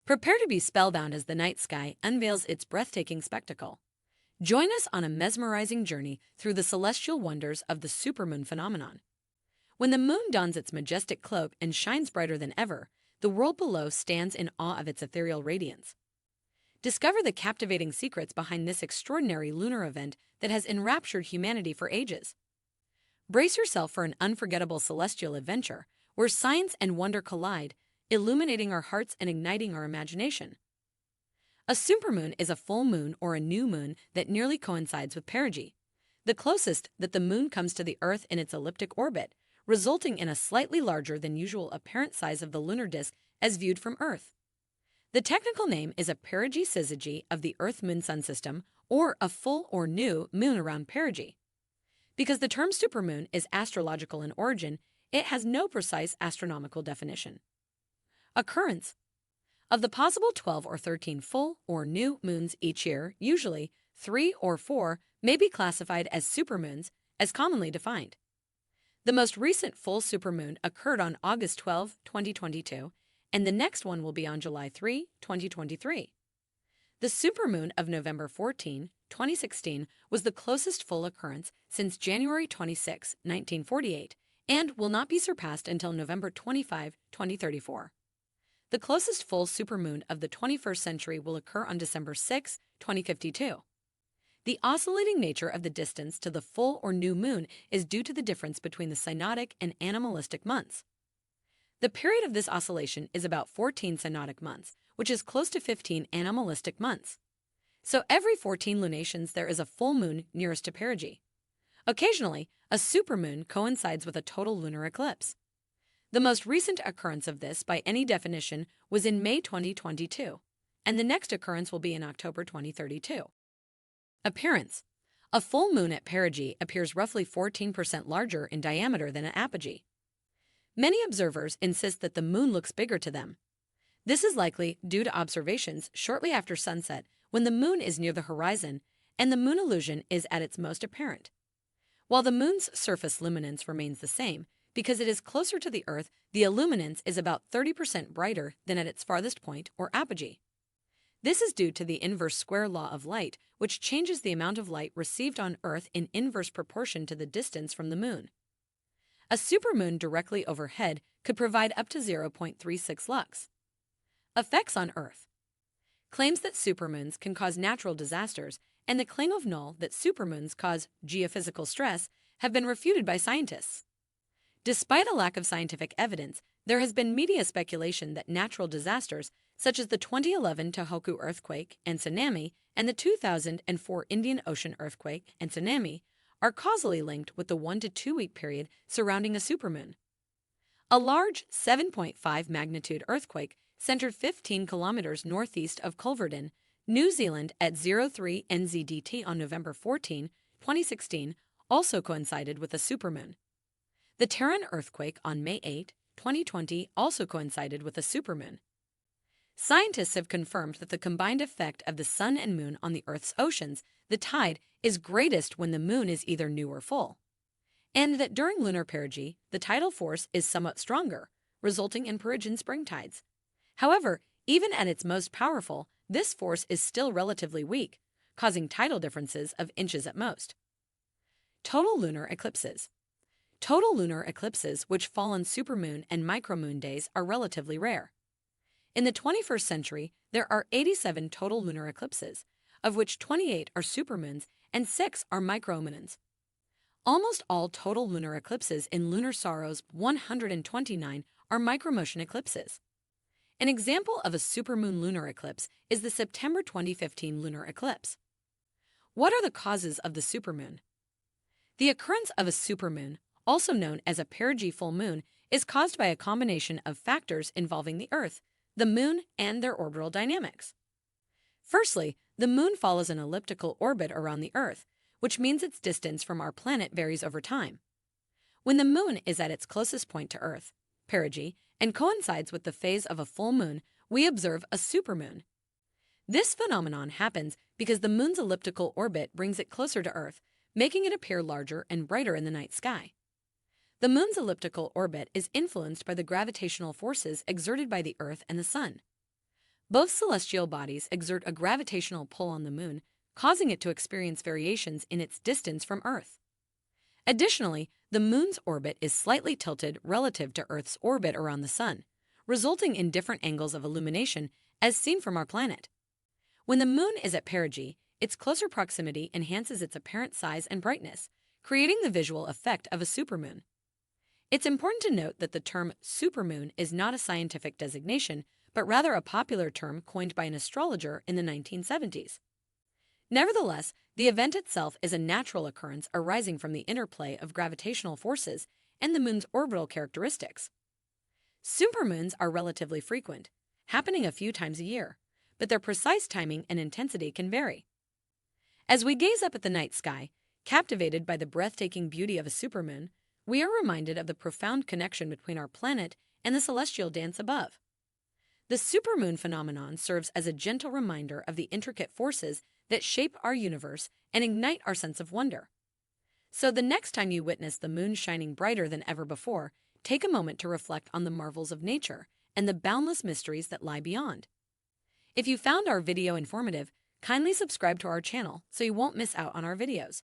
Prepare to be spellbound as the night sky unveils its breathtaking spectacle. Join us on a mesmerizing journey through the celestial wonders of the supermoon phenomenon. When the moon dons its majestic cloak and shines brighter than ever, the world below stands in awe of its ethereal radiance. Discover the captivating secrets behind this extraordinary lunar event that has enraptured humanity for ages. Brace yourself for an unforgettable celestial adventure where science and wonder collide, illuminating our hearts and igniting our imagination. A supermoon is a full moon or a new moon that nearly coincides with perigee, the closest that the moon comes to the Earth in its elliptic orbit, resulting in a slightly larger than usual apparent size of the lunar disk as viewed from Earth. The technical name is a perigee syzygy of the Earth-Moon-Sun system, or a full or new moon around perigee. Because the term supermoon is astrological in origin, it has no precise astronomical definition. Occurrence. Of the possible 12 or 13 full or new moons each year, usually 3 or 4 may be classified as supermoons, as commonly defined. The most recent full supermoon occurred on August 12, 2022, and the next one will be on July 3, 2023. The supermoon of November 14, 2016 was the closest full occurrence since January 26, 1948, and will not be surpassed until November 25, 2034. The closest full supermoon of the 21st century will occur on December 6, 2052. The oscillating nature of the distance to the full or new moon is due to the difference between the synodic and animalistic months. The period of this oscillation is about 14 synodic months, which is close to 15 animalistic months. So every 14 lunations there is a full moon nearest to perigee. Occasionally, a supermoon coincides with a total lunar eclipse. The most recent occurrence of this by any definition was in May 2022, and the next occurrence will be in October 2032. Appearance. A full moon at perigee appears roughly 14% larger in diameter than at apogee. Many observers insist that the moon looks bigger to them. This is likely due to observations shortly after sunset when the moon is near the horizon and the moon illusion is at its most apparent. While the moon's surface luminance remains the same, because it is closer to the Earth, the illuminance is about 30% brighter than at its farthest point, or apogee. This is due to the inverse square law of light, which changes the amount of light received on Earth in inverse proportion to the distance from the moon. A supermoon directly overhead could provide up to 0.36 lux. Effects on Earth. Claims that supermoons can cause natural disasters and the claim of null that supermoons cause geophysical stress have been refuted by scientists. Despite a lack of scientific evidence, there has been media speculation that natural disasters, such as the 2011 Tohoku earthquake and tsunami and the 2004 Indian Ocean earthquake and tsunami, are causally linked with the 1 to 2 week period surrounding a supermoon. A large 7.5 magnitude earthquake centered 15 kilometers northeast of Culverden, New Zealand at 03 NZDT on November 14, 2016, also coincided with a supermoon. The Tehran earthquake on May 8, 2020 also coincided with a supermoon. Scientists have confirmed that the combined effect of the sun and moon on the Earth's oceans, the tide, is greatest when the moon is either new or full, and that during lunar perigee, the tidal force is somewhat stronger, resulting in perigean spring tides. However, even at its most powerful, this force is still relatively weak, causing tidal differences of inches at most. Total lunar eclipses. Total lunar eclipses, which fall on supermoon and micromoon days, are relatively rare. In the 21st century, there are 87 total lunar eclipses, of which 28 are supermoons and 6 are micromoons. Almost all total lunar eclipses in Lunar Saros 129 are micromotion eclipses. An example of a supermoon lunar eclipse is the September 2015 lunar eclipse. What are the causes of the supermoon? The occurrence of a supermoon, also known as a perigee full moon, is caused by a combination of factors involving the Earth, the moon, and their orbital dynamics. Firstly, the moon follows an elliptical orbit around the Earth, which means its distance from our planet varies over time. When the moon is at its closest point to Earth, perigee, and coincides with the phase of a full moon, we observe a supermoon. This phenomenon happens because the moon's elliptical orbit brings it closer to Earth, making it appear larger and brighter in the night sky. The moon's elliptical orbit is influenced by the gravitational forces exerted by the Earth and the Sun. Both celestial bodies exert a gravitational pull on the moon, causing it to experience variations in its distance from Earth. Additionally, the moon's orbit is slightly tilted relative to Earth's orbit around the sun, resulting in different angles of illumination as seen from our planet. When the moon is at perigee, its closer proximity enhances its apparent size and brightness, creating the visual effect of a supermoon. It's important to note that the term supermoon is not a scientific designation, but rather a popular term coined by an astrologer in the 1970s. Nevertheless, the event itself is a natural occurrence arising from the interplay of gravitational forces and the moon's orbital characteristics. Supermoons are relatively frequent, happening a few times a year, but their precise timing and intensity can vary. As we gaze up at the night sky, captivated by the breathtaking beauty of a supermoon, we are reminded of the profound connection between our planet and the celestial dance above. The supermoon phenomenon serves as a gentle reminder of the intricate forces that shape our universe and ignite our sense of wonder. So the next time you witness the moon shining brighter than ever before, take a moment to reflect on the marvels of nature and the boundless mysteries that lie beyond. If you found our video informative, kindly subscribe to our channel so you won't miss out on our videos.